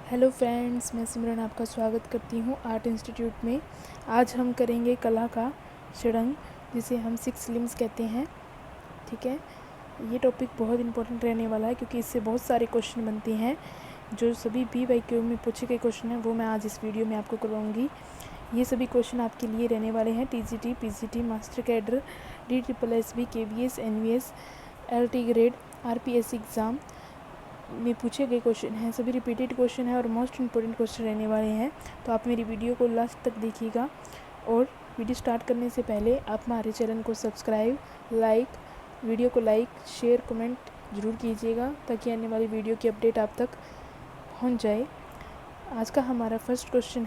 Hello friends, मैं सिमरन आपका स्वागत करती हूँ आर्ट इंस्टीट्यूट में। आज हम करेंगे कला का षडंग, जिसे हम 6 लिम्स कहते हैं। ठीक है, ये टॉपिक बहुत इंपॉर्टेंट रहने वाला है क्योंकि इससे बहुत सारे क्वेश्चन बनते हैं। जो सभी BYQ में पूछे गए क्वेश्चन हैं वो मैं आज इस वीडियो में आपको करवाऊँगी। ये सभी क्वेश्चन आपके लिए रहने वाले हैं TGT, PGT, master cadre, DSSB, KVS, NVS, LT grade, RPSC exam में पूछे गए क्वेश्चन हैं। सभी रिपीटेड क्वेश्चन हैं और मोस्ट इम्पोर्टेंट क्वेश्चन रहने वाले हैं। तो आप मेरी वीडियो को लास्ट तक देखिएगा। और वीडियो स्टार्ट करने से पहले आप हमारे चैनल को सब्सक्राइब, वीडियो को लाइक, शेयर, कमेंट ज़रूर कीजिएगा ताकि आने वाली वीडियो की अपडेट आप तक पहुंच जाए। आज का हमारा फर्स्ट क्वेश्चन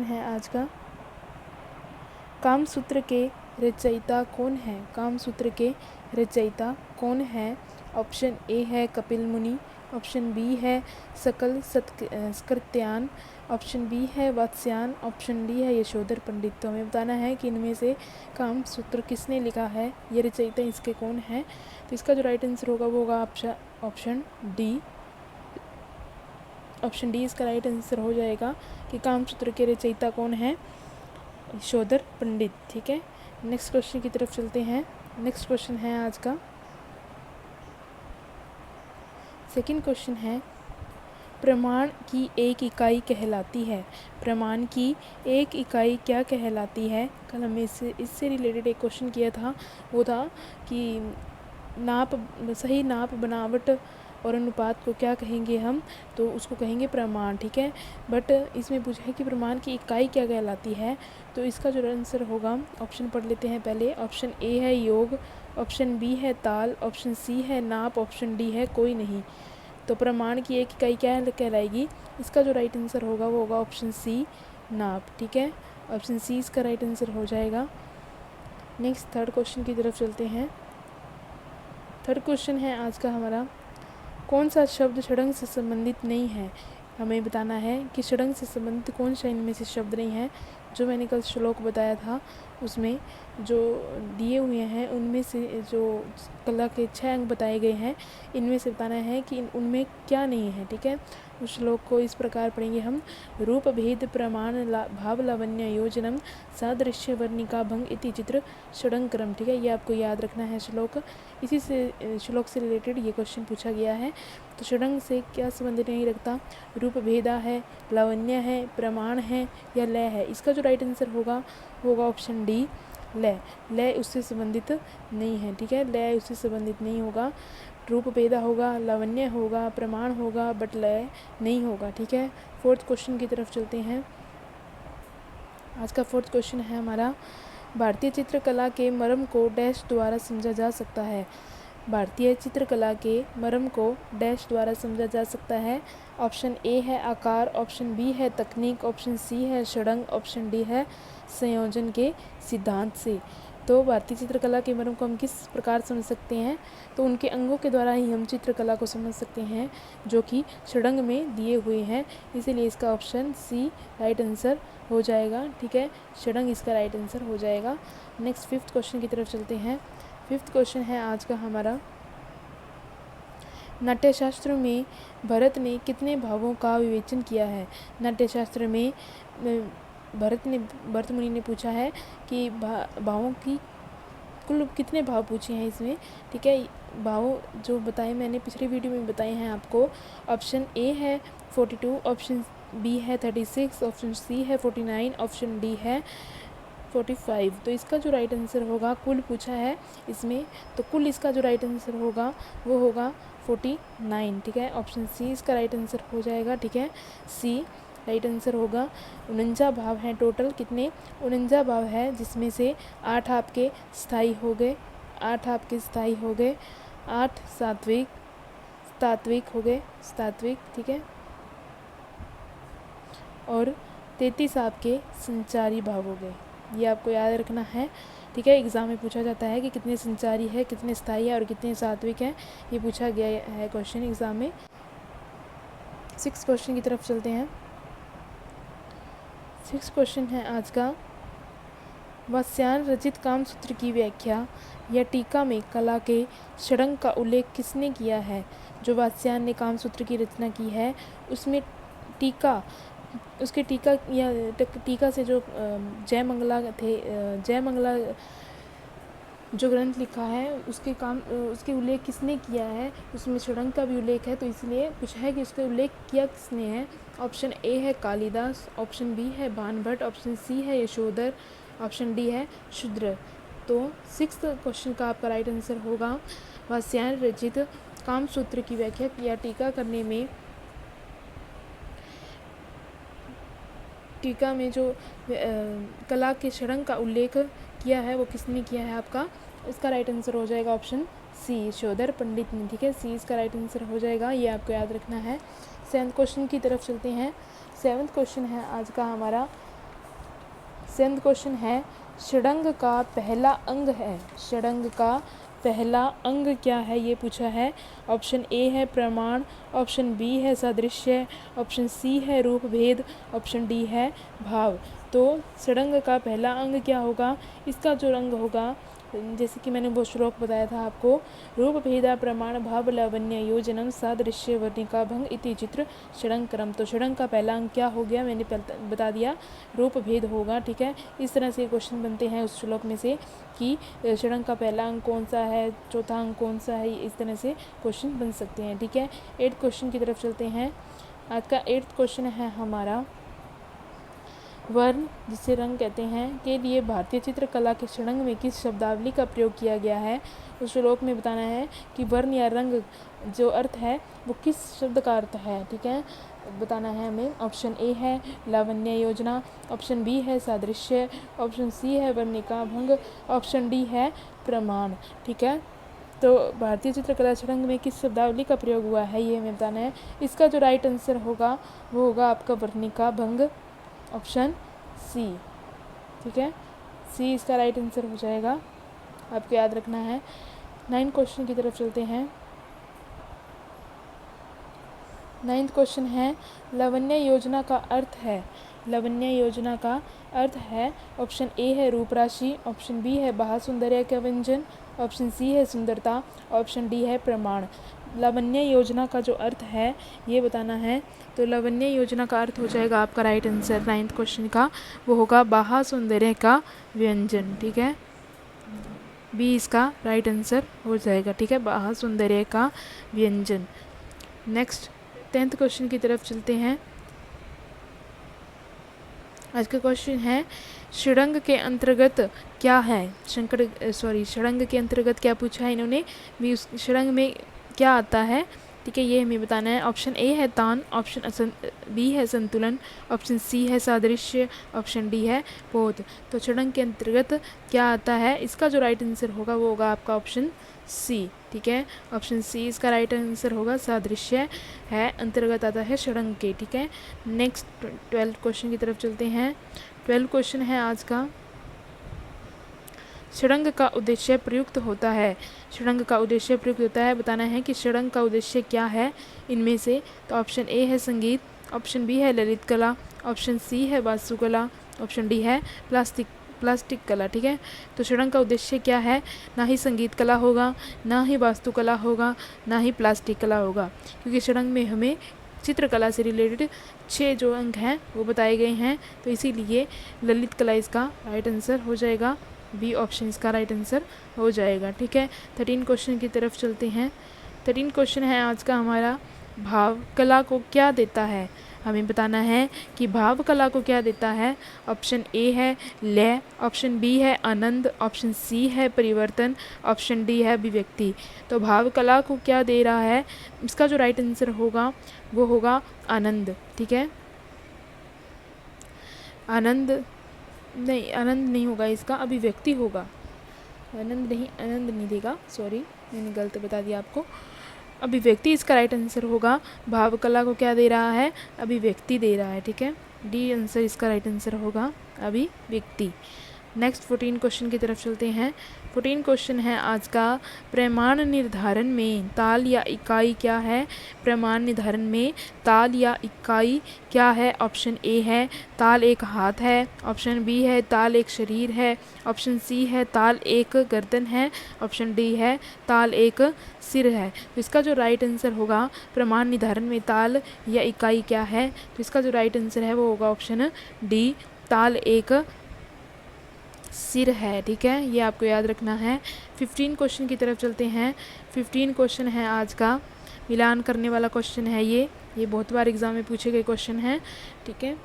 है आज का, कामसूत्र के रचयिता कौन है? कामसूत्र के रचयिता कौन है? ऑप्शन ए है कपिल मुनि, ऑप्शन बी है सकल सत्कृत्यान, ऑप्शन बी है वात्स्यायन, ऑप्शन डी है यशोधर पंडित। तो हमें बताना है कि इनमें से कामसूत्र किसने लिखा है, ये रचयिता इसके कौन है। तो इसका जो राइट आंसर होगा वो होगा ऑप्शन डी। ऑप्शन डी इसका राइट आंसर हो जाएगा कि कामसूत्र के रचयिता कौन है, यशोधर पंडित। ठीक है, नेक्स्ट क्वेश्चन की तरफ चलते हैं। नेक्स्ट क्वेश्चन है आज का सेकंड क्वेश्चन है, प्रमाण की एक इकाई कहलाती है। प्रमाण की एक इकाई क्या कहलाती है? कल हमने इससे रिलेटेड एक क्वेश्चन किया था, वो था कि सही नाप, बनावट और अनुपात को क्या कहेंगे हम, तो उसको कहेंगे प्रमाण। ठीक है, बट इसमें पूछा है कि प्रमाण की इकाई क्या कहलाती है। तो इसका जो आंसर होगा, ऑप्शन पढ़ लेते हैं पहले। ऑप्शन ए है योग, ऑप्शन बी है ताल, ऑप्शन सी है नाप, ऑप्शन डी है कोई नहीं। तो प्रमाण की एक इकाई क्या कहलाएगी? इसका जो राइट आंसर होगा वो होगा ऑप्शन सी, नाप। ठीक है, ऑप्शन सी इसका राइट आंसर हो जाएगा। नेक्स्ट थर्ड क्वेश्चन की तरफ चलते हैं। थर्ड क्वेश्चन है आज का हमारा, कौन सा शब्द षडंग से संबंधित नहीं है? हमें बताना है कि षडंग से संबंधित कौन सा इनमें से शब्द नहीं है। जो मैंने कल श्लोक बताया था उसमें जो दिए हुए हैं उनमें से जो कला के 6 अंग बताए गए हैं, इनमें से बताना है कि उनमें क्या नहीं है। ठीक है, उस श्लोक को इस प्रकार पढ़ेंगे हम, रूप भेद प्रमाण भाव लावण्य योजनम सादृश्य वर्णिका भंग इति चित्र षडंग क्रम। ठीक है, ये आपको याद रखना है श्लोक। इसी से श्लोक से रिलेटेड ये क्वेश्चन पूछा गया है। तो षडंग से क्या संबंध नहीं रखता? रूप भेदा है, लावण्य है, प्रमाण है या लय है। इसका जो राइट आंसर होगा वो होगा ऑप्शन डी, लय। लय उससे संबंधित नहीं है। ठीक है, लय उससे संबंधित नहीं होगा। रूप भेदा होगा, लावण्य होगा, प्रमाण होगा, बट लय नहीं होगा। ठीक है, फोर्थ क्वेश्चन की तरफ चलते हैं। आज का फोर्थ क्वेश्चन है हमारा, भारतीय चित्रकला के मर्म को डैश द्वारा समझा जा सकता है। भारतीय चित्रकला के मर्म को डैश द्वारा समझा जा सकता है। ऑप्शन ए है आकार, ऑप्शन बी है तकनीक, ऑप्शन सी है षडंग, ऑप्शन डी है संयोजन के सिद्धांत से। तो भारतीय चित्रकला के मर्म को हम किस प्रकार समझ सकते हैं? तो उनके अंगों के द्वारा ही हम चित्रकला को समझ सकते हैं जो कि षडंग में दिए हुए हैं। इसीलिए इसका ऑप्शन सी राइट आंसर हो जाएगा। ठीक है, षडंग इसका राइट आंसर हो जाएगा। नेक्स्ट फिफ्थ क्वेश्चन की तरफ चलते हैं। फिफ्थ क्वेश्चन है आज का हमारा, नाट्यशास्त्र में भरत ने कितने भावों का विवेचन किया है? नाट्यशास्त्र में भरत मुनि ने पूछा है कि भावों की कुल कितने भाव पूछे हैं इसमें। ठीक है, भाव जो बताए मैंने पिछले वीडियो में बताए हैं आपको। ऑप्शन ए है 42, ऑप्शन बी है 36, ऑप्शन सी है 49, ऑप्शन डी है 45। तो इसका जो राइट आंसर होगा, कुल पूछा है इसमें, तो कुल इसका जो राइट आंसर होगा वो होगा 49। ठीक है, ऑप्शन सी इसका राइट आंसर हो जाएगा। ठीक है, सी राइट आंसर होगा। 49 भाव हैं टोटल। कितने? 49 भाव है, जिसमें से 8 आपके स्थाई हो गए, 8 आपके स्थाई हो गए, 8 सात्विक हो गए, सात्विक। ठीक है, और 33 आपके संचारी भाव हो गए। ये आपको याद रखना है। ठीक है, एग्ज़ाम में पूछा जाता है कि कितने संचारी है, कितने स्थायी है और कितने सात्विक हैं। ये पूछा गया है क्वेश्चन एग्ज़ाम में। 6 क्वेश्चन की तरफ चलते हैं। 6 क्वेश्चन है आज का, वात्स्यायन रचित कामसूत्र की व्याख्या या टीका में कला के षडंग का उल्लेख किसने किया है? जो वात्स्यायन ने कामसूत्र की रचना की है उसमें टीका, उसके टीका या टीका से जो जयमंगला थे, जयमंगला जो ग्रंथ लिखा है उसके उल्लेख किसने किया है? उसमें षडंग का भी उल्लेख है, तो इसलिए पूछा है कि उसका उल्लेख किया किसने है। ऑप्शन ए है कालिदास, ऑप्शन बी है बाणभट्ट, ऑप्शन सी है यशोधर, ऑप्शन डी है शूद्र। तो 6th क्वेश्चन का आपका राइट आंसर होगा वात्स्यायन रचित कामसूत्र की व्याख्या या टीका करने में, टीका में जो कला के षडंग का उल्लेख किया है वो किसने किया है आपका? इसका राइट आंसर हो जाएगा ऑप्शन सी, यशोधर पंडित ने। ठीक है, सी इसका राइट आंसर हो जाएगा, ये आपको याद रखना है। 7th क्वेश्चन की तरफ चलते हैं। 7th क्वेश्चन है आज का हमारा, 7th क्वेश्चन है षडंग का पहला अंग है, षडंग का पहला अंग क्या है ये पूछा है। ऑप्शन ए है प्रमाण, ऑप्शन बी है सादृश्य, ऑप्शन सी है रूप भेद, ऑप्शन डी है भाव। तो षडंग का पहला अंग क्या होगा? इसका जो रंग होगा, जैसे कि मैंने वो श्लोक बताया था आपको, रूप भेदा प्रमाण भाव लावण्य योजनम सादृश्य वर्णिका भंग इति चित्र षडंग क्रम। तो षडंग का पहला अंग क्या हो गया, मैंने बता दिया, रूप भेद होगा। ठीक है, इस तरह से क्वेश्चन बनते हैं उस श्लोक में से कि षडंग का पहला अंग कौन सा है, चौथा अंग कौन सा है, इस तरह से क्वेश्चन बन सकते हैं। ठीक है, 8th क्वेश्चन की तरफ चलते हैं। आज का 8th क्वेश्चन है हमारा, वर्ण जिसे रंग कहते हैं के लिए भारतीय चित्रकला के षडंग में किस शब्दावली का प्रयोग किया गया है? उस श्लोक में बताना है कि वर्ण या रंग जो अर्थ है वो किस शब्द का अर्थ है। ठीक है, बताना है हमें। ऑप्शन ए है लावण्य योजना, ऑप्शन बी है सादृश्य, ऑप्शन सी है वर्णिका भंग, ऑप्शन डी है प्रमाण। ठीक है, तो भारतीय चित्रकला षडंग में किस शब्दावली का प्रयोग हुआ है ये हमें बताना है। इसका जो राइट आंसर होगा वो होगा आपका वर्णिका भंग, ऑप्शन सी। ठीक है, सी इसका राइट आंसर हो जाएगा, आपको याद रखना है। 9th क्वेश्चन की तरफ चलते हैं। 9th क्वेश्चन है लावण्य योजना का अर्थ है, लावण्य योजना का अर्थ है। ऑप्शन ए है रूप राशि, ऑप्शन बी है बाह्य का व्यंजन, ऑप्शन सी है सुंदरता, ऑप्शन डी है प्रमाण। लावण्य योजना का जो अर्थ है ये बताना है, तो लावण्य योजना का अर्थ हो जाएगा आपका राइट आंसर 9th क्वेश्चन का, वो होगा बाह्य का व्यंजन। ठीक है, बी इसका राइट आंसर हो जाएगा। ठीक है, बाह्य का व्यंजन। नेक्स्ट 10th क्वेश्चन की तरफ चलते हैं। आज का क्वेश्चन है षडंग के अंतर्गत क्या है, षडंग के अंतर्गत क्या पूछा है इन्होंने, भी उस षडंग में क्या आता है। ठीक है, ये हमें बताना है। ऑप्शन ए है तान, ऑप्शन बी है संतुलन, ऑप्शन सी है सादृश्य, ऑप्शन डी है बोध। तो षडंग के अंतर्गत क्या आता है, इसका जो राइट आंसर होगा वो होगा आपका ऑप्शन सी। ठीक है, ऑप्शन सी इसका राइट आंसर होगा, सादृश्य है, अंतर्गत आता है षडंग के। ठीक है, नेक्स्ट 12th क्वेश्चन की तरफ चलते हैं। 12th क्वेश्चन है आज का, षडंग का उद्देश्य प्रयुक्त होता है, षडंग का उद्देश्य प्रयुक्त होता है, बताना है कि षडंग का उद्देश्य क्या है इनमें से। तो ऑप्शन ए है संगीत, ऑप्शन बी है ललित कला, ऑप्शन सी है वास्तुकला, ऑप्शन डी है प्लास्टिक कला। ठीक है, तो षडंग का उद्देश्य क्या है, ना ही संगीत कला होगा, ना ही वास्तुकला होगा, ना ही प्लास्टिक कला होगा, क्योंकि षडंग में हमें चित्रकला से रिलेटेड 6 जो अंक हैं वो बताए गए हैं, तो इसीलिए ललित कला इसका राइट आंसर हो जाएगा, बी ऑप्शन इसका राइट आंसर हो जाएगा। ठीक है, 13 क्वेश्चन की तरफ चलते हैं। 13 क्वेश्चन है आज का हमारा, भाव कला को क्या देता है, हमें बताना है कि भाव कला को क्या देता है। ऑप्शन ए है लय, ऑप्शन बी है आनंद, ऑप्शन सी है परिवर्तन, ऑप्शन डी है अभिव्यक्ति। तो भाव कला को क्या दे रहा है, इसका जो राइट आंसर होगा वो होगा आनंद। ठीक है, आनंद नहीं होगा, इसका अभिव्यक्ति होगा, आनंद नहीं देगा, सॉरी मैंने गलत बता दिया आपको, अभिव्यक्ति इसका राइट आंसर होगा। भाव कला को क्या दे रहा है, अभिव्यक्ति दे रहा है। ठीक है, डी आंसर इसका राइट आंसर होगा, अभिव्यक्ति। नेक्स्ट 14 क्वेश्चन की तरफ चलते हैं। 14 क्वेश्चन है आज का, प्रमाण निर्धारण में ताल या इकाई क्या है? प्रमाण निर्धारण में ताल या इकाई क्या है? ऑप्शन ए है ताल एक हाथ है, ऑप्शन बी है ताल एक शरीर है, ऑप्शन सी है ताल एक गर्दन है, ऑप्शन डी है ताल एक सिर है। तो इसका जो राइट आंसर होगा, प्रमाण निर्धारण में ताल या इकाई क्या है, तो इसका जो राइट आंसर है वो होगा ऑप्शन डी, ताल एक सिर है। ठीक है, ये आपको याद रखना है। 15 क्वेश्चन की तरफ चलते हैं। 15 क्वेश्चन है आज का, मिलान करने वाला क्वेश्चन है ये बहुत बार एग्जाम में पूछे गए क्वेश्चन है। ठीक है,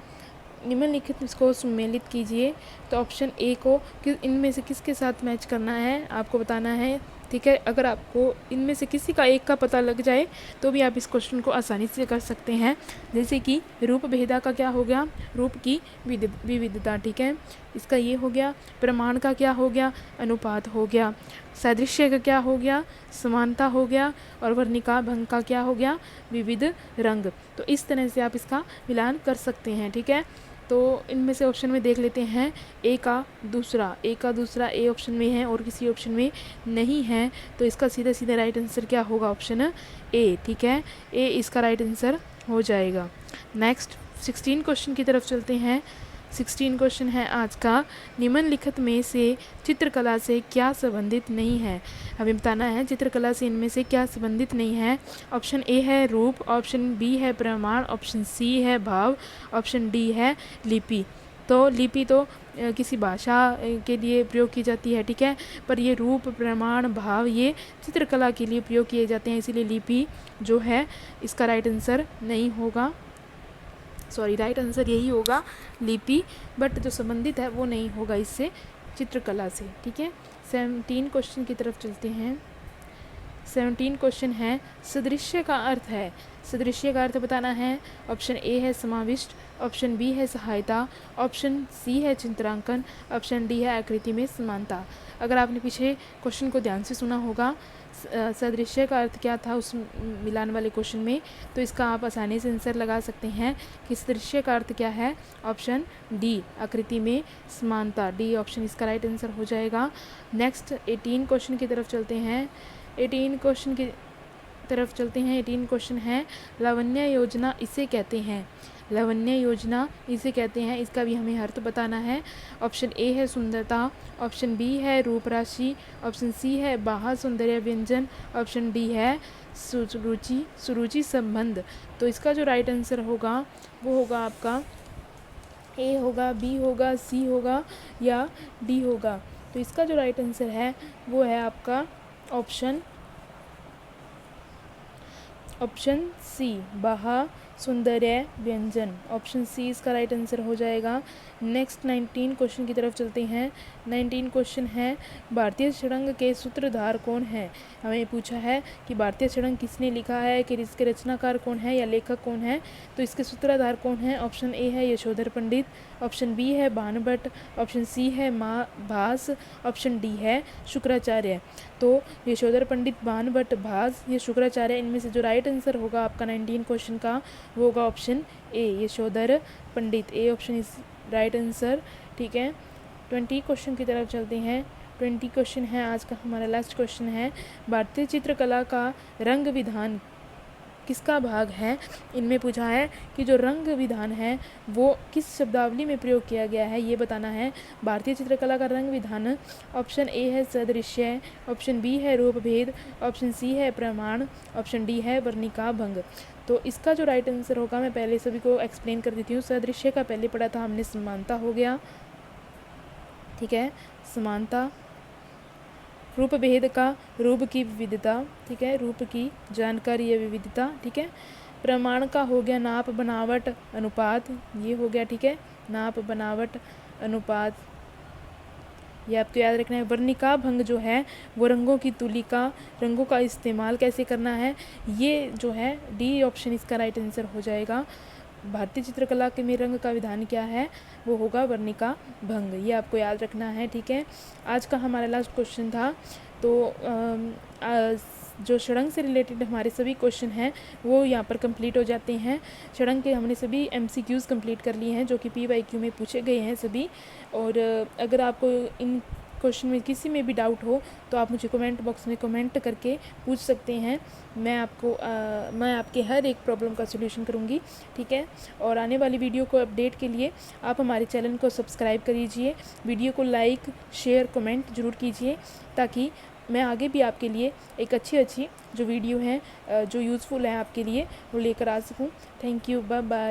निम्नलिखित इसको सुमेलित कीजिए। तो ऑप्शन ए को इनमें से किसके साथ मैच करना है आपको बताना है। ठीक है, अगर आपको इनमें से किसी का एक का पता लग जाए तो भी आप इस क्वेश्चन को आसानी से कर सकते हैं। जैसे कि रूप भेदा का क्या हो गया, रूप की विविधता। ठीक है, इसका ये हो गया। प्रमाण का क्या हो गया, अनुपात हो गया। सादृश्य का क्या हो गया, समानता हो गया। और वर्णिका भंग का क्या हो गया, विविध रंग। तो इस तरह से आप इसका मिलान कर सकते हैं। ठीक है, तो इनमें से ऑप्शन में देख लेते हैं। ए का दूसरा ए ऑप्शन में है और किसी ऑप्शन में नहीं है, तो इसका सीधा सीधा राइट आंसर क्या होगा, ऑप्शन ए। ठीक है, ए इसका राइट आंसर हो जाएगा। नेक्स्ट 16 क्वेश्चन की तरफ चलते हैं। 16 क्वेश्चन है आज का, निम्नलिखित में से चित्रकला से क्या संबंधित नहीं है? हमें बताना है चित्रकला से इनमें से क्या संबंधित नहीं है। ऑप्शन ए है रूप, ऑप्शन बी है प्रमाण, ऑप्शन सी है भाव, ऑप्शन डी है लिपि। तो लिपि तो किसी भाषा के लिए प्रयोग की जाती है। ठीक है, पर ये रूप, प्रमाण, भाव ये चित्रकला के लिए प्रयोग किए जाते हैं, इसीलिए लिपि जो है इसका राइट आंसर नहीं होगा। राइट आंसर यही होगा लिपि, बट जो संबंधित है वो नहीं होगा इससे, चित्रकला से। ठीक है, 17 क्वेश्चन की तरफ चलते हैं। 17 क्वेश्चन है, सदृश्य का अर्थ है। सदृश्य का अर्थ बताना है। ऑप्शन ए है समाविष्ट, ऑप्शन बी है सहायता, ऑप्शन सी है चित्रांकन, ऑप्शन डी है आकृति में समानता। अगर आपने पीछे क्वेश्चन को ध्यान से सुना होगा, सदृश्य का अर्थ क्या था उस मिलान वाले क्वेश्चन में, तो इसका आप आसानी से आंसर लगा सकते हैं कि सदृश्य का अर्थ क्या है, ऑप्शन डी, आकृति में समानता। डी ऑप्शन इसका राइट आंसर हो जाएगा। नेक्स्ट 18 क्वेश्चन की तरफ चलते हैं। 18 क्वेश्चन की तरफ चलते हैं। 18 क्वेश्चन है, लावण्य योजना इसे कहते हैं। लावण्य योजना इसे कहते हैं, इसका भी हमें अर्थ बताना है। ऑप्शन ए है सुंदरता, ऑप्शन बी है रूप राशि, ऑप्शन सी है बाह्य सौंदर्य व्यंजन, ऑप्शन डी है सुरुचि संबंध। तो इसका जो राइट आंसर होगा वो होगा आपका ए होगा, बी होगा, सी होगा या डी होगा। तो इसका जो राइट आंसर है वो है आपका ऑप्शन सी, बाह्य सौंदर्य व्यंजन। ऑप्शन सी इसका राइट आंसर हो जाएगा। नेक्स्ट 19 क्वेश्चन की तरफ चलते हैं। 19 क्वेश्चन है, भारतीय षडंग के सूत्रधार कौन है? हमें पूछा है कि भारतीय षडंग किसने लिखा है, कि इसके रचनाकार कौन है या लेखक कौन है। तो इसके सूत्रधार कौन है? ऑप्शन ए है यशोधर पंडित, ऑप्शन बी है भानुभट्ट, ऑप्शन सी है भास, ऑप्शन डी है शुक्राचार्य। तो यशोधर पंडित, भानुभट्ट, भास या शुक्राचार्य, इनमें से जो राइट आंसर होगा आपका 19 क्वेश्चन का वो होगा option A, Yashodhar Pandit. A option is right answer. ठीक है, 20 क्वेश्चन की तरफ चलते हैं। 20 क्वेश्चन है आज का हमारा लास्ट क्वेश्चन है, भारतीय चित्रकला का रंग विधान किसका भाग है? इनमें पूछा है कि जो रंग विधान है वो किस शब्दावली में प्रयोग किया गया है, ये बताना है। भारतीय चित्रकला का रंग विधान, ऑप्शन ए है सदृश्य, ऑप्शन बी है रूप भेद, ऑप्शन सी है प्रमाण, ऑप्शन डी है वर्णिका भंग। तो इसका जो राइट आंसर होगा, मैं पहले सभी को एक्सप्लेन कर देती हूँ। सदृश्य का पहले पढ़ा था हमने, समानता हो गया। ठीक है, समानता। रूप भेद का रूप की विविधता। ठीक है, रूप की जानकारी या विविधता। ठीक है, प्रमाण का हो गया नाप, बनावट, अनुपात, ये हो गया। ठीक है, नाप, बनावट, अनुपात, ये आपको याद रखना है। वर्णिका भंग जो है वो रंगों की तुलिका, रंगों का इस्तेमाल कैसे करना है, ये जो है डी ऑप्शन इसका राइट आंसर हो जाएगा। भारतीय चित्रकला के में रंग का विधान क्या है, वो होगा वर्णिका भंग, ये आपको याद रखना है। ठीक है, आज का हमारा लास्ट क्वेश्चन था। तो जो षडंग से रिलेटेड हमारे सभी क्वेश्चन हैं वो यहाँ पर कंप्लीट हो जाते हैं। षडंग के हमने सभी MCQs कंप्लीट कर लिए हैं जो कि PYQ में पूछे गए हैं सभी। और अगर आपको इन क्वेश्चन में किसी में भी डाउट हो तो आप मुझे कमेंट बॉक्स में कमेंट करके पूछ सकते हैं। मैं आपके हर एक प्रॉब्लम का सलूशन करूँगी, ठीक है। और आने वाली वीडियो को अपडेट के लिए आप हमारे चैनल को सब्सक्राइब करिए, वीडियो को लाइक शेयर कमेंट ज़रूर कीजिए, ताकि मैं आगे भी आपके लिए एक अच्छी जो वीडियो हैं जो यूज़फुल है आपके लिए वो लेकर आ सकूँ। Thank you, bye bye.